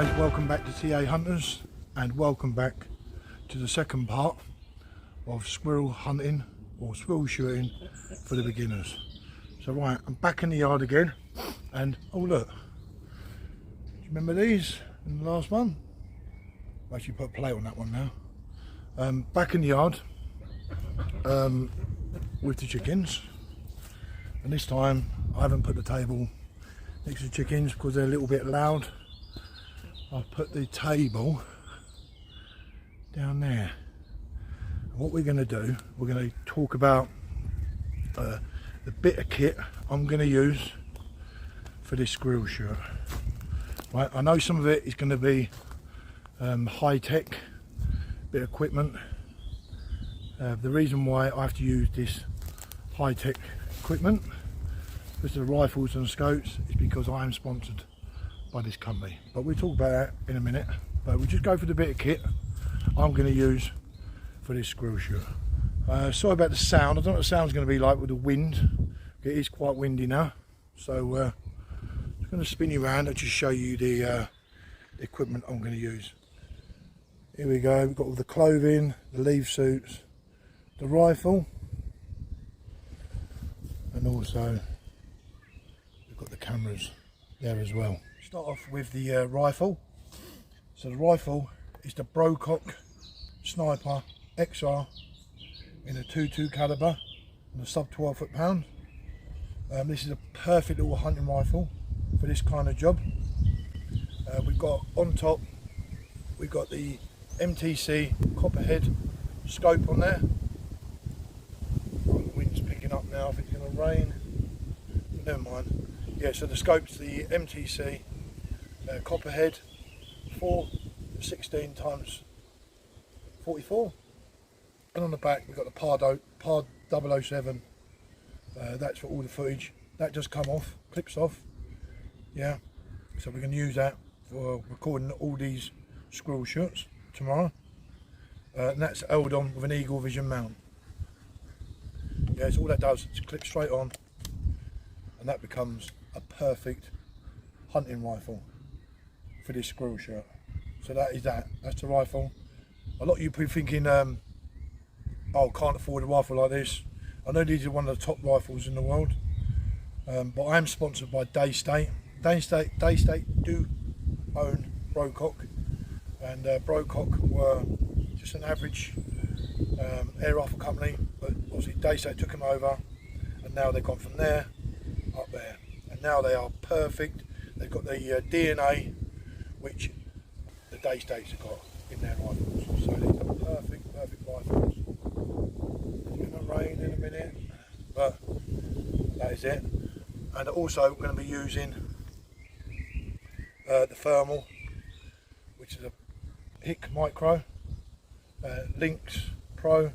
guys, welcome back to T-A-HUNTERZ and welcome back to the second part of squirrel hunting or squirrel shooting for the beginners. So right, I'm back in the yard again and oh look, do you remember these in the last one? I've actually put a plate on that one now. Back in the yard with the chickens, and this time I haven't put the table next to the chickens because they're a little bit loud. I've put the table down there. And what we're going to do, we're going to talk about the bit of kit I'm going to use for this squirrel shirt. Right, I know some of it is going to be high-tech bit of equipment. The reason why I have to use this high-tech equipment with the rifles and scopes is because I am sponsored by this company, but we'll talk about that in a minute. But we'll just go for the bit of kit I'm going to use for this squirrel shirt. Sorry about the sound. I don't know what the sound's going to be like with the wind. It is quite windy now, so I'm just going to spin you around and just show you the equipment I'm going to use. Here we go. We've got all the clothing, the leaf suits, the rifle, and also we've got the cameras there as well. Start off with the rifle. So the rifle is the BROCOCK Sniper XR in a 2.2 caliber and a sub 12 foot-pound. This is a perfect little hunting rifle for this kind of job. We've got on top, we've got the MTC-COPPERHEAD scope on there. The wind's picking up now, I think it's going to rain. Never mind. Yeah, so the scope's the MTC Copperhead 416 times 44, and on the back we've got the PAR 007. That's for all the footage. That just come off, clips off. Yeah, so we're going to use that for recording all these squirrel shots tomorrow. And that's held on with an Eagle Vision mount. Yeah, so all that does is clip straight on, and that becomes a perfect hunting rifle for this squirrel shirt. So that's the rifle. A lot of you people thinking, oh, can't afford a rifle like this. I know these are one of the top rifles in the world, but I am sponsored by Daystate. Daystate do own BROCOCK, and BROCOCK were just an average air rifle company, but obviously Daystate took them over, and now they've gone from there up there, and now they are perfect. They've got the DNA which the Daystates have got in their rifles, so these are perfect rifles. It's going to rain in a minute, but that is it. And also we're going to be using the thermal, which is a HIKMICRO LYNX Pro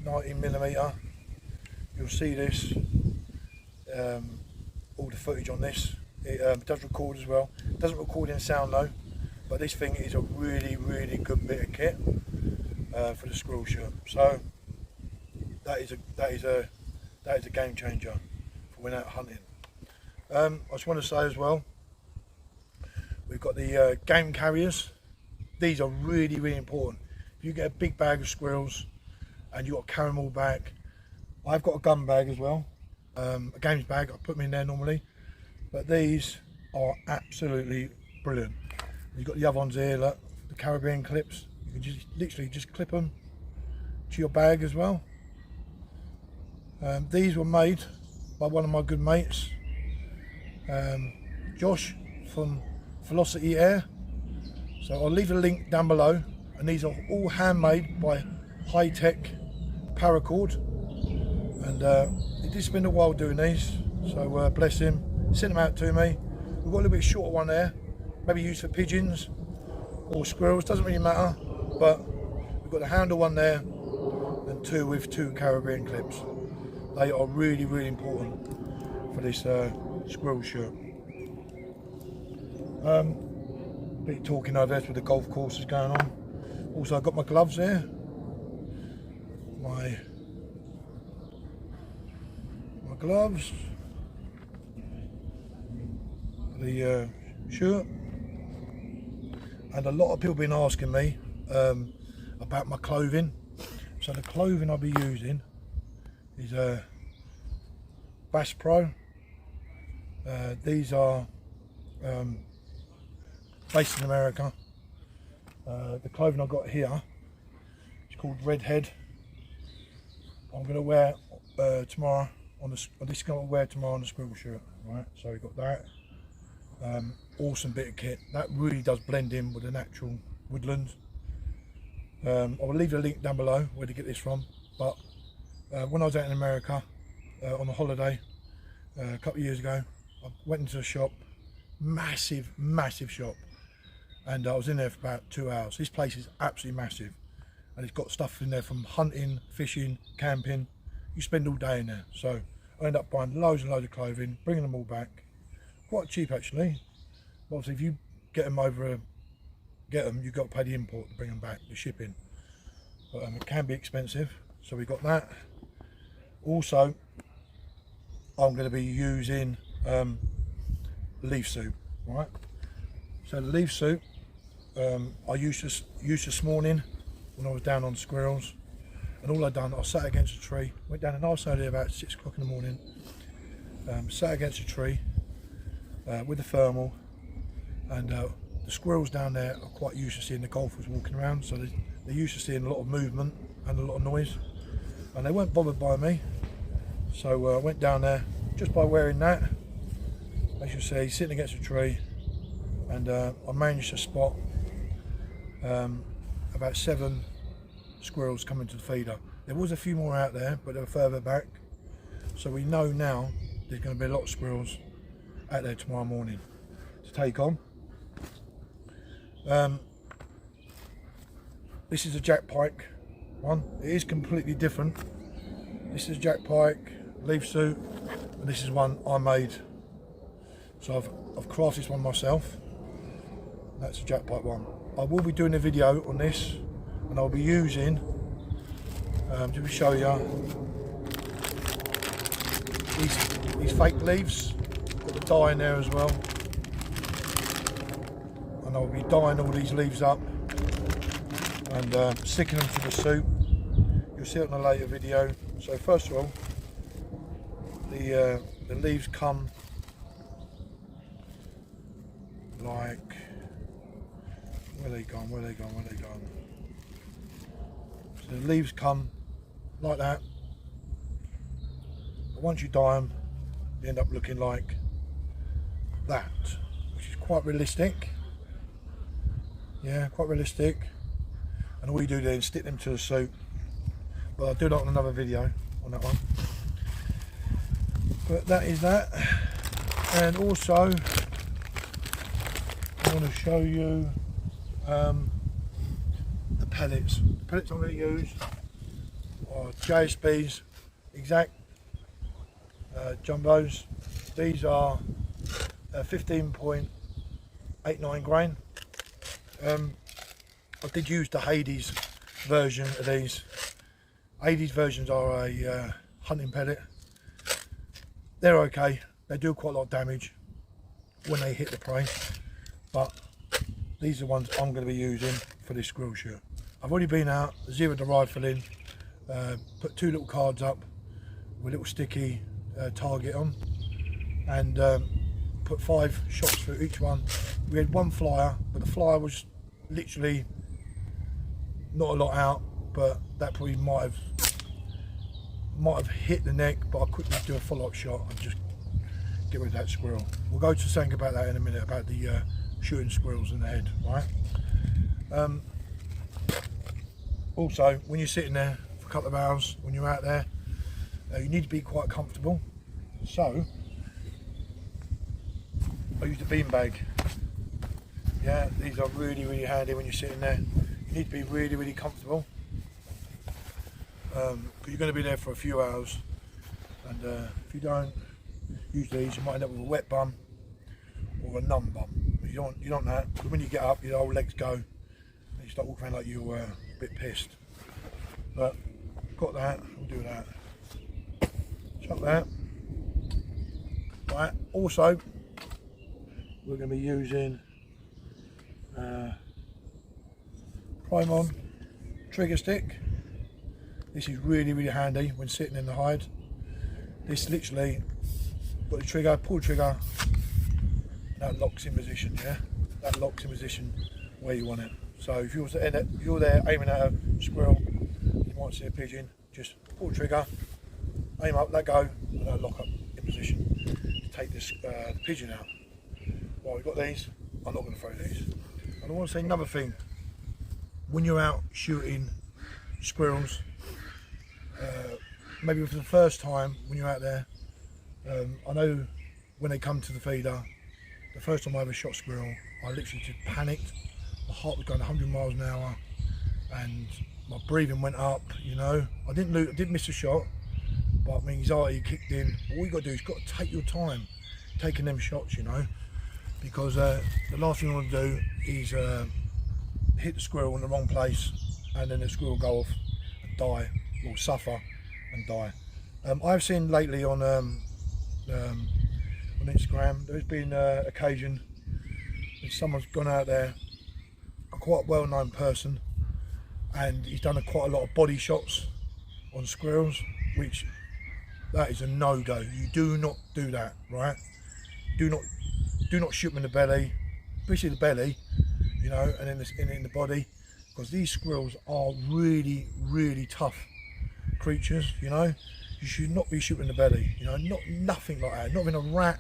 19mm. You'll see this, all the footage on this. It does record as well. It doesn't record in sound though, but this thing is a really good bit of kit for the squirrel shirt. So that is a game changer for when out hunting. I just want to say as well, we've got the game carriers. These are really important. If you get a big bag of squirrels and you've got to carry them all back, I've got a gun bag as well, a games bag. I put them in there normally, but these are absolutely brilliant. You've got the other ones here, look, the Caribbean clips. You can just literally just clip them to your bag as well. These were made by one of my good mates, Josh from Velocity Air. So I'll leave a link down below, and these are all handmade by high-tech paracord, and he did spend a while doing these, so bless him. Sent them out to me. We've got a little bit shorter one there, maybe used for pigeons or squirrels, doesn't really matter, but we've got the handle one there and two with two Caribbean clips. They are really important for this squirrel shirt. Bit talking over there with the golf courses going on. Also I've got my gloves there, my gloves, the shirt, and a lot of people have been asking me about my clothing. So the clothing I'll be using is a Bass Pro. These are based in America. The clothing I've got here is called Redhead. I'm going to wear tomorrow on the. This is going to wear tomorrow on the Squirrel shirt, right? So we've got that. Awesome bit of kit. That really does blend in with the natural woodlands. I will leave a link down below where to get this from. But when I was out in America on a holiday a couple of years ago, I went into a shop, massive shop, and I was in there for about 2 hours. This place is absolutely massive, and it's got stuff in there from hunting, fishing, camping. You spend all day in there. So I end up buying loads and loads of clothing, bringing them all back, quite cheap actually. But obviously if you get them you've got to pay the import to bring them back, the shipping. But it can be expensive. So we got that. Also, I'm going to be using leaf suit, right? So the leaf suit I used this morning when I was down on squirrels, and all I done, I sat against a tree, went down a nice early about 6 o'clock in the morning, sat against a tree with the thermal, and the squirrels down there are quite used to seeing the golfers walking around, so they're used to seeing a lot of movement and a lot of noise, and they weren't bothered by me. So I went down there just by wearing that, as you see, sitting against a tree, and I managed to spot about 7 squirrels coming to the feeder. There was a few more out there, but they were further back, so we know now there's going to be a lot of squirrels out there tomorrow morning to take on. This is a Jack Pike one. It is completely different. This is Jack Pike leaf suit, and this is one I made. So I've crafted this one myself. That's a Jack Pike one. I will be doing a video on this, and I'll be using to show you these fake leaves. Got the dye in there as well, and I'll be dyeing all these leaves up and sticking them to the suit. You'll see it in a later video. So first of all, the leaves come like, where they gone? So the leaves come like that, but once you dye them, they end up looking like that, which is quite realistic. Yeah, quite realistic. And all you do then is stick them to the suit. But I'll do that on another video on that one. But that is that. And also, I want to show you the pellets. The pellets I'm going to use are JSB's exact jumbos. These are 15.89 grain. I did use the Hades version of these. Hades versions are a hunting pellet. They're okay. They do quite a lot of damage when they hit the prey, but these are the ones I'm going to be using for this squirrel shirt. I've already been out, zeroed the rifle in, put 2 little cards up with a little sticky target on, and put 5 shots through each one. We had 1 flyer, but the flyer was literally not a lot out, but that probably might have hit the neck, but I quickly do a follow-up shot and just get rid of that squirrel. We'll go to something about that in a minute, about the shooting squirrels in the head, right? Also, when you're sitting there for a couple of hours, when you're out there, you need to be quite comfortable. So I used a beanbag. Yeah, these are really handy when you're sitting there. You need to be really comfortable, because you're going to be there for a few hours, and if you don't use these, you might end up with a wet bum or a numb bum. You don't want that, because when you get up, your whole legs go, and you start walking around like you're a bit pissed. But got that. We'll do that. Chuck that. Right. Also, we're going to be using PRIMOS trigger stick. This is really, really handy when sitting in the hide. This literally, got the trigger, pull the trigger, and that locks in position, yeah? That locks in position where you want it. So if you're there aiming at a squirrel, you might see a pigeon, just pull the trigger, aim up, let go, and that'll lock up in position to take this the pigeon out. Well, we've got these, I'm not going to throw these. And I want to say another thing, when you're out shooting squirrels, maybe for the first time when you're out there, I know when they come to the feeder, the first time I ever shot squirrel, I literally just panicked. My heart was going 100 miles an hour and my breathing went up, you know. I did miss a shot, but my anxiety kicked in. All you got to do is got to take your time taking them shots, you know, because the last thing you want to do is hit the squirrel in the wrong place and then the squirrel will go off and die, or suffer and die. I've seen lately on Instagram, there's been occasion that someone's gone out there, a quite well-known person, and he's done quite a lot of body shots on squirrels, which that is a no-go. You do not do that, right? Do not shoot them in the belly, especially the belly, you know, and in the body, because these squirrels are really, really tough creatures, you know. You should not be shooting the belly, you know, nothing like that, not even a rat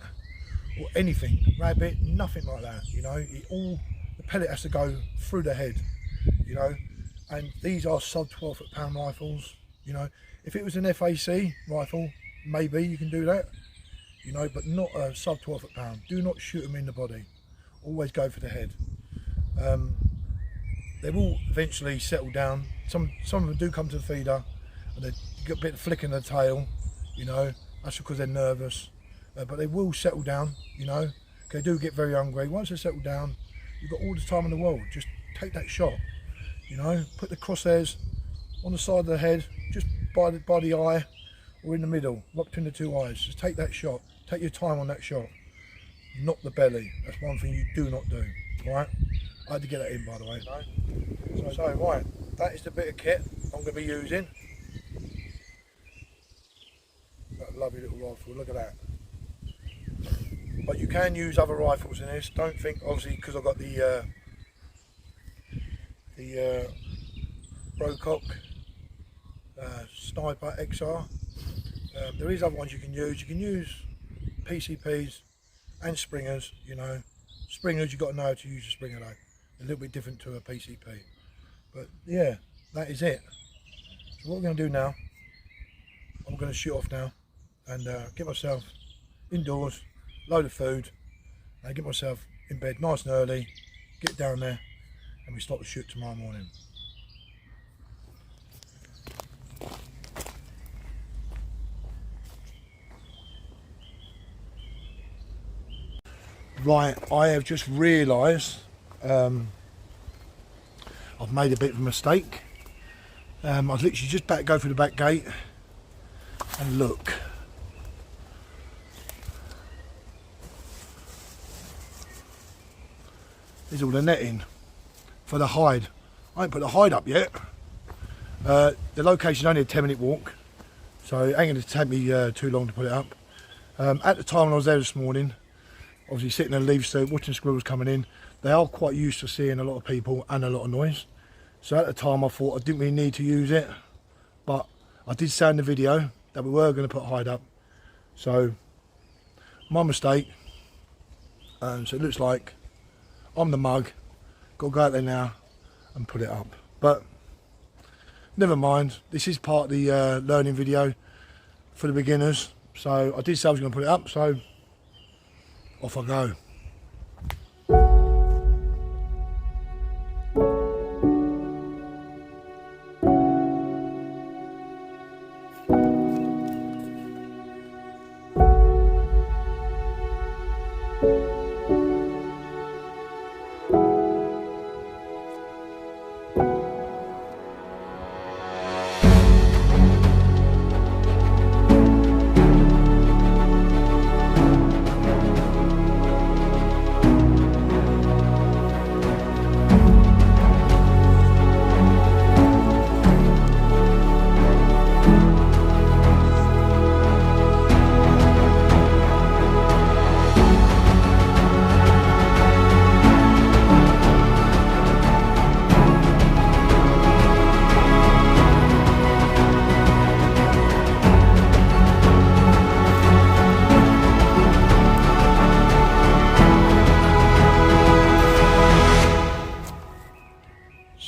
or anything, rabbit, nothing like that, you know. The pellet has to go through the head, you know, and these are sub 12 foot-pound rifles, you know. If it was an FAC rifle, maybe you can do that, you know, but not a sub 12 foot-pound. Do not shoot them in the body, always go for the head. They will eventually settle down. Some of them do come to the feeder and they get a bit of flick in the tail, you know, that's because they're nervous, but they will settle down, you know. They do get very hungry. Once they settle down, you've got all the time in the world. Just take that shot, you know. Put the crosshairs on the side of the head, just by the eye, or in the middle, right between the two eyes. Just take that shot. Take your time on that shot. Not the belly. That's one thing you do not do. Right? I had to get that in, by the way. No? So right, that is the bit of kit I'm going to be using. That lovely little rifle. Look at that. But you can use other rifles in this. Don't think, obviously, because I've got the BROCOCK Sniper XR. There is other ones you can use. You can use PCPs and springers, you know. Springers, you've got to know how to use a springer though. A little bit different to a PCP. But yeah, that is it. So what we're going to do now, I'm going to shoot off now and get myself indoors, load of food, and get myself in bed nice and early, get down there, and we start the shoot tomorrow morning. Right, I have just realised I've made a bit of a mistake. I was literally just about to go through the back gate and look. There's all the netting for the hide. I ain't put the hide up yet. The location's only a 10-minute walk, so it ain't going to take me too long to put it up. At the time when I was there this morning, obviously sitting in a leaf suit, watching squirrels coming in, they are quite used to seeing a lot of people and a lot of noise. So at the time I thought I didn't really need to use it, but I did say in the video that we were going to put hide up. So my mistake. So it looks like I'm the mug. Got to go out there now and put it up. But never mind, this is part of the learning video for the beginners. So I did say I was going to put it up, so off I go.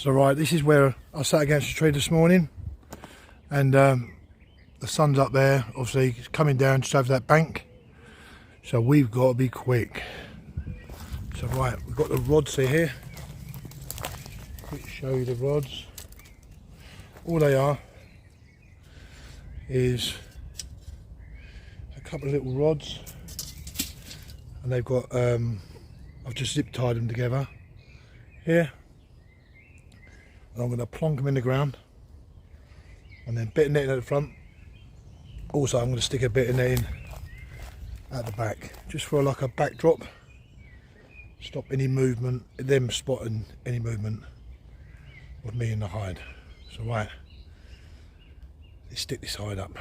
So right, this is where I sat against a tree this morning, and the sun's up there, obviously it's coming down just over that bank, so we've got to be quick. So right, we've got the rods here. Quick show you the rods. All they are is a couple of little rods, and they've got I've just zip tied them together here, and I'm going to plonk them in the ground and then bit of netting at the front. Also I'm going to stick a bit of netting at the back just for like a backdrop, stop any movement, them spotting any movement of me in the hide. So right, let's stick this hide up.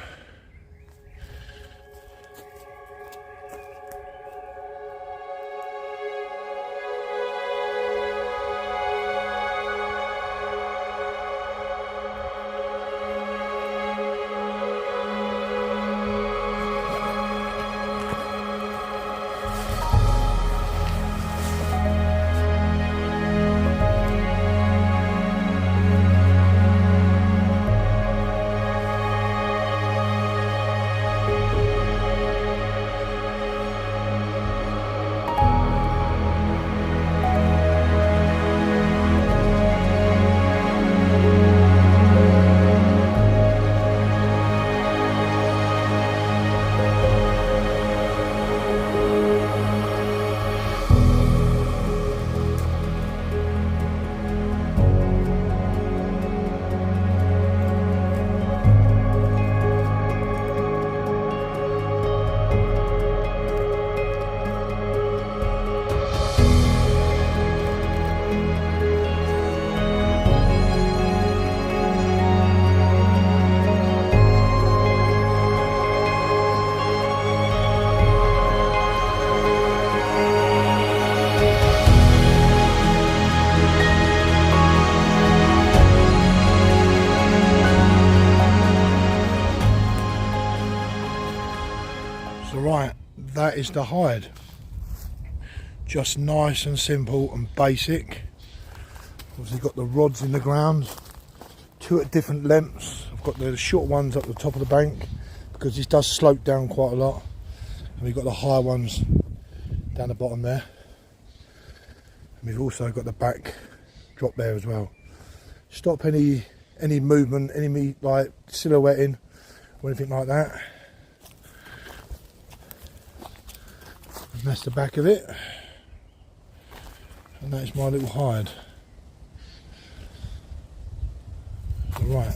So right, that is the hide. Just nice and simple and basic. Obviously got the rods in the ground, two at different lengths. I've got the short ones up the top of the bank because this does slope down quite a lot, and we've got the higher ones down the bottom there, and we've also got the back drop there as well. Stop any movement, any like silhouetting or anything like that. And that's the back of it, and that's my little hide. So right,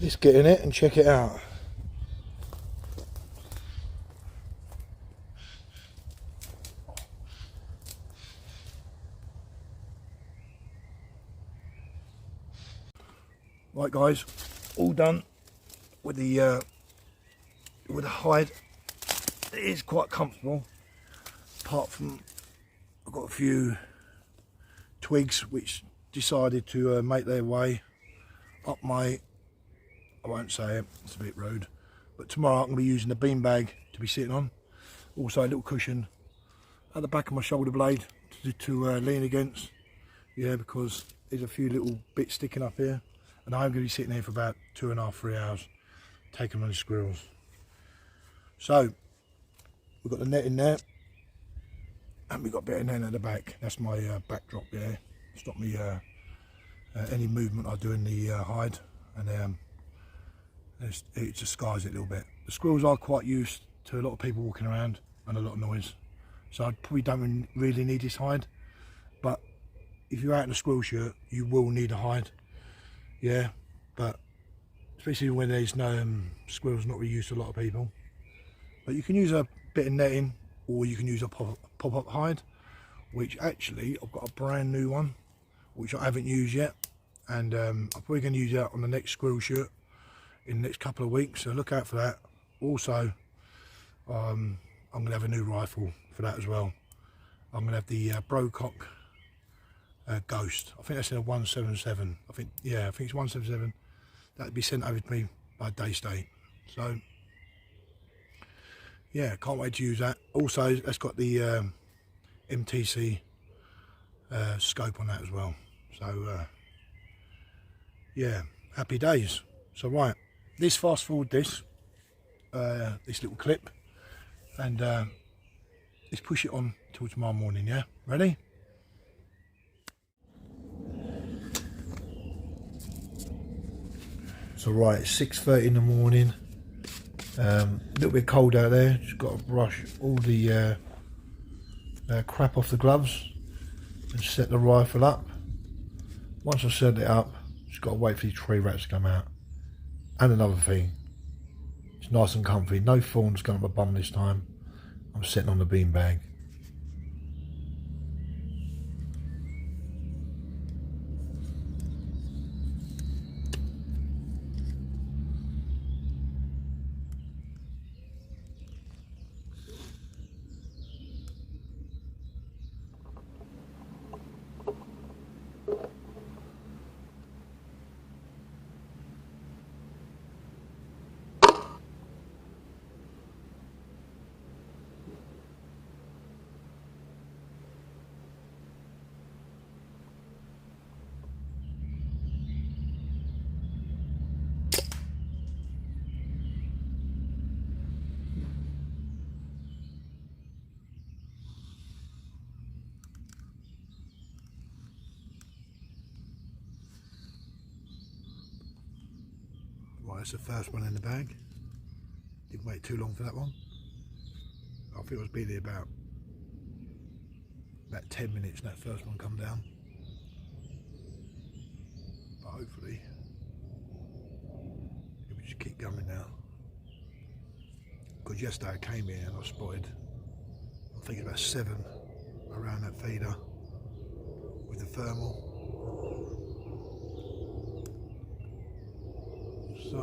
let's get in it and check it out. Right guys, all done with the hide. It is quite comfortable, apart from I've got a few twigs which decided to make their way up my, I won't say it, it's a bit rude, but tomorrow I'm going to be using the bean bag to be sitting on. Also a little cushion at the back of my shoulder blade to lean against, yeah, because there's a few little bits sticking up here, and I'm going to be sitting here for about 2.5 to 3 hours taking on the squirrels. So we've got the net in there, and we've got a bit of net at the back. That's my backdrop there. Stop me any movement I do in the hide, and it just skies it a little bit. The squirrels are quite used to a lot of people walking around and a lot of noise, so I probably don't really need this hide. But if you're out in a squirrel shirt, you will need a hide, yeah. But especially when there's no squirrels, not really used to a lot of people. But you can use a bit of netting, or you can use a pop-up hide, which actually I've got a brand new one which I haven't used yet, and I'm probably going to use that on the next squirrel shirt in the next couple of weeks, so look out for that. Also I'm going to have a new rifle for that as well. I'm going to have the BROCOCK Ghost. I think that's in a 177. I think it's 177. That'll be sent over to me by Daystate. So yeah, can't wait to use that. Also, that's got the MTC scope on that as well. So yeah, happy days. So right, let's fast forward this little clip, and let's push it on till tomorrow morning. Yeah, ready? So right, it's 6:30 in the morning. A little bit cold out there. Just got to brush all the crap off the gloves and set the rifle up. Once I've set it up, just got to wait for these tree rats to come out. And another thing, it's nice and comfy. No thorns going up my bum this time. I'm sitting on the beanbag. Right, that's the first one in the bag. Didn't wait too long for that one. I think I was be there about 10 minutes and that first one come down. But hopefully it will just keep going now. Because yesterday I came here and I spotted, I think about 7 around that feeder with the thermal. So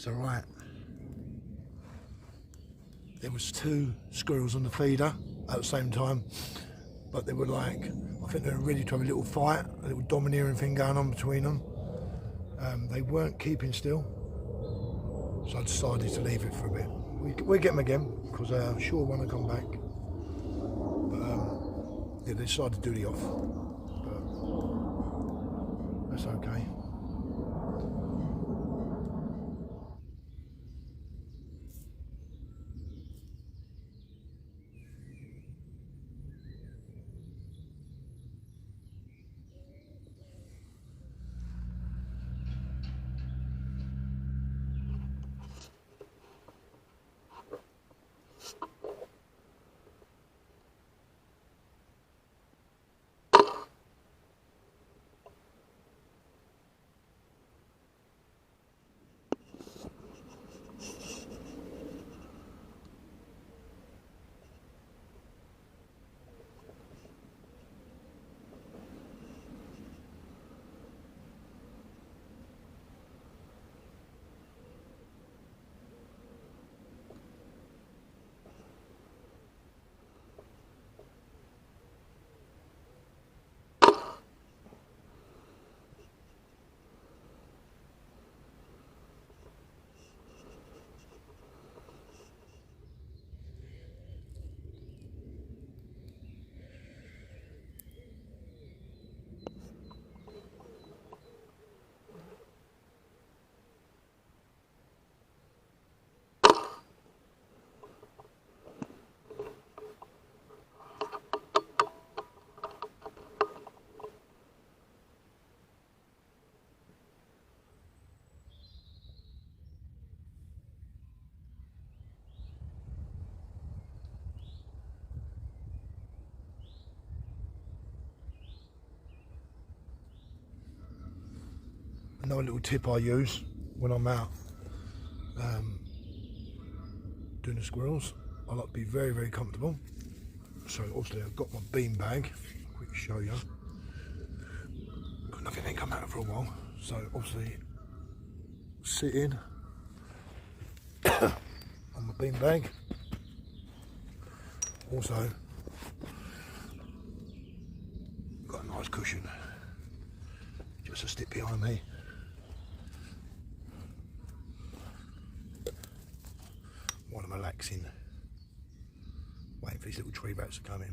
So right, there was 2 squirrels on the feeder at the same time, but they were like, I think they were ready to have a little fight, a little domineering thing going on between them. They weren't keeping still, so I decided to leave it for a bit. We'll get them again, because I'm sure one will come back. But yeah, they decided to do the off, but that's okay. Another little tip I use when I'm out doing the squirrels, I like to be very, very comfortable. So obviously I've got my bean bag, quick show you. Got nothing ain't come out for a while, so obviously sitting on my bean bag. Also got a nice cushion just to stick behind me. While I'm relaxing, waiting for these little tree rats to come in.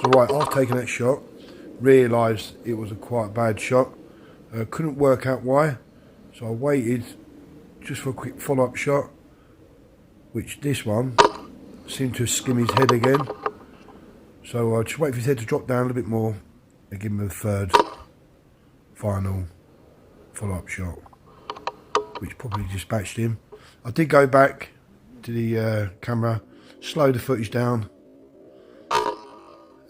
So right, I've taken that shot, realised it was a quite bad shot, couldn't work out why, so I waited just for a quick follow-up shot, which this one seemed to skim his head again, so I just wait for his head to drop down a little bit more and give him a third final follow-up shot, which probably dispatched him. I did go back to the camera, slow the footage down,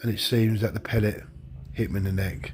and it seems that the pellet hit him in the neck.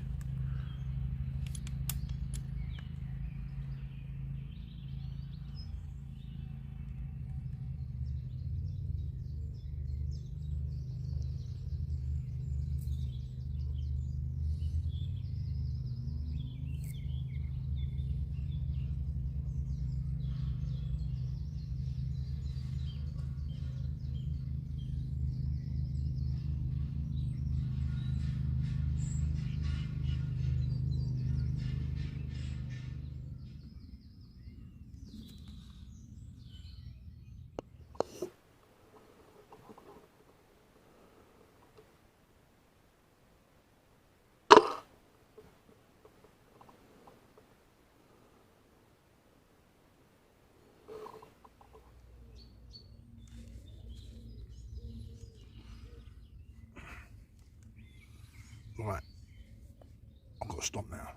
to stop now.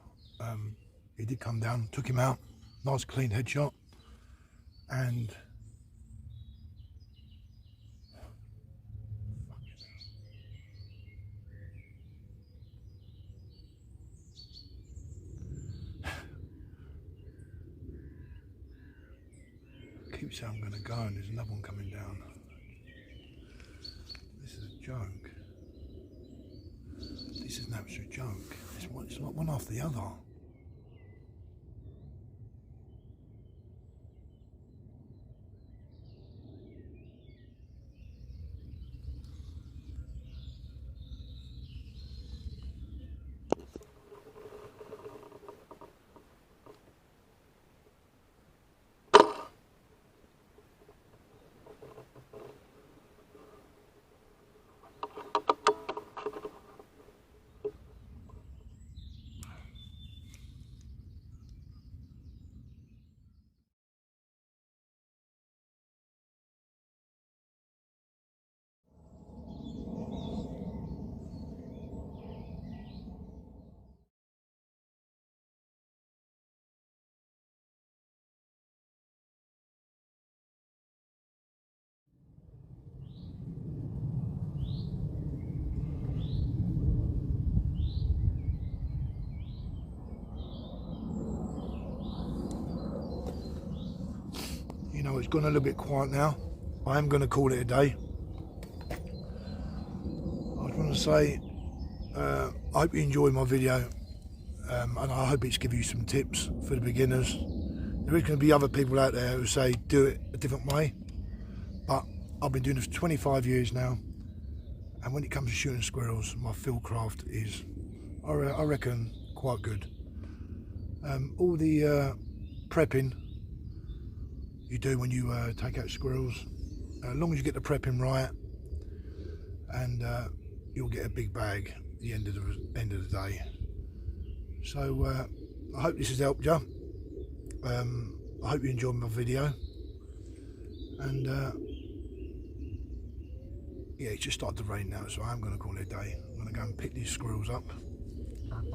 He did come down, took him out, nice clean headshot, and keep saying I'm going to go, and there's another one coming down. This is a joke. This is an absolute joke. It's like one after the other. You know, it's gone a little bit quiet now. I am going to call it a day. I just want to say, I hope you enjoyed my video, and I hope it's given you some tips for the beginners. There is going to be other people out there who say do it a different way, but I've been doing this for 25 years now, and when it comes to shooting squirrels, my field craft is, I reckon, quite good. All the prepping you do when you take out squirrels, as long as you get the prepping right, and you'll get a big bag at the end of the day. So I hope this has helped you. I hope you enjoyed my video, and yeah, it's just started to rain now, so I'm going to call it a day. I'm going to go and pick these squirrels up and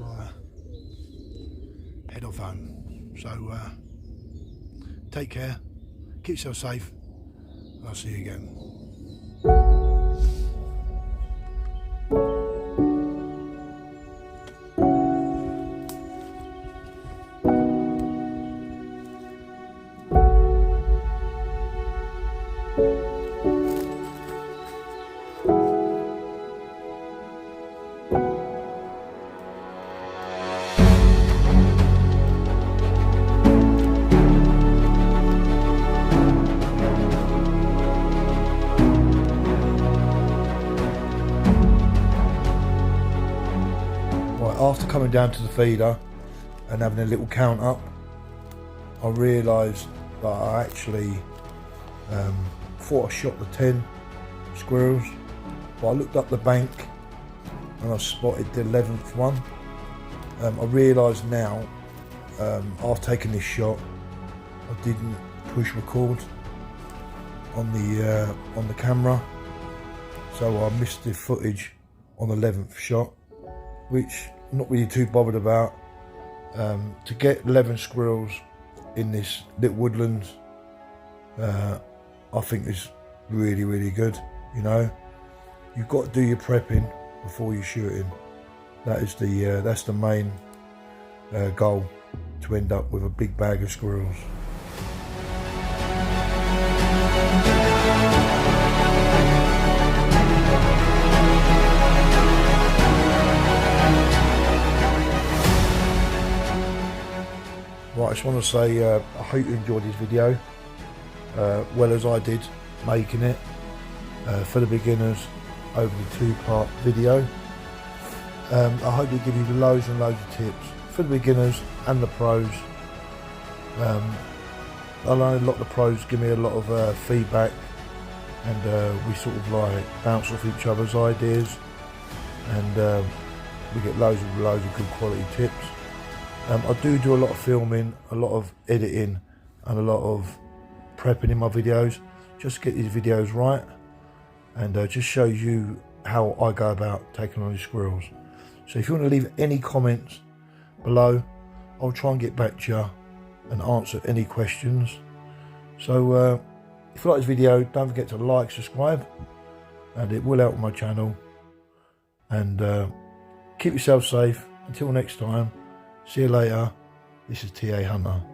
head off home. So take care, keep yourself safe, and I'll see you again. After coming down to the feeder and having a little count up, I realised that I actually thought I shot the 10 squirrels, but I looked up the bank and I spotted the 11th one. I realised now, after taking this shot, I didn't push record on the camera, so I missed the footage on the 11th shot, which I'm not really too bothered about. To get 11 squirrels in this little woodland, I think is really, really good. You know, you've got to do your prepping before you're shooting. That is that's the main goal, to end up with a big bag of squirrels. Right, I just want to say I hope you enjoyed this video, well as I did making it. For the beginners, over the 2-part video. I hope it gives you loads and loads of tips for the beginners and the pros. I know a lot of the pros give me a lot of feedback, and we sort of like bounce off each other's ideas, and we get loads of good quality tips. I do a lot of filming, a lot of editing, and a lot of prepping in my videos, just to get these videos right, and just show you how I go about taking on these squirrels. So if you want to leave any comments below. I'll try and get back to you and answer any questions. So if you like this video, don't forget to like, subscribe, and it will help my channel. And keep yourself safe. Until next time, see you later. This is T.A. Hunter.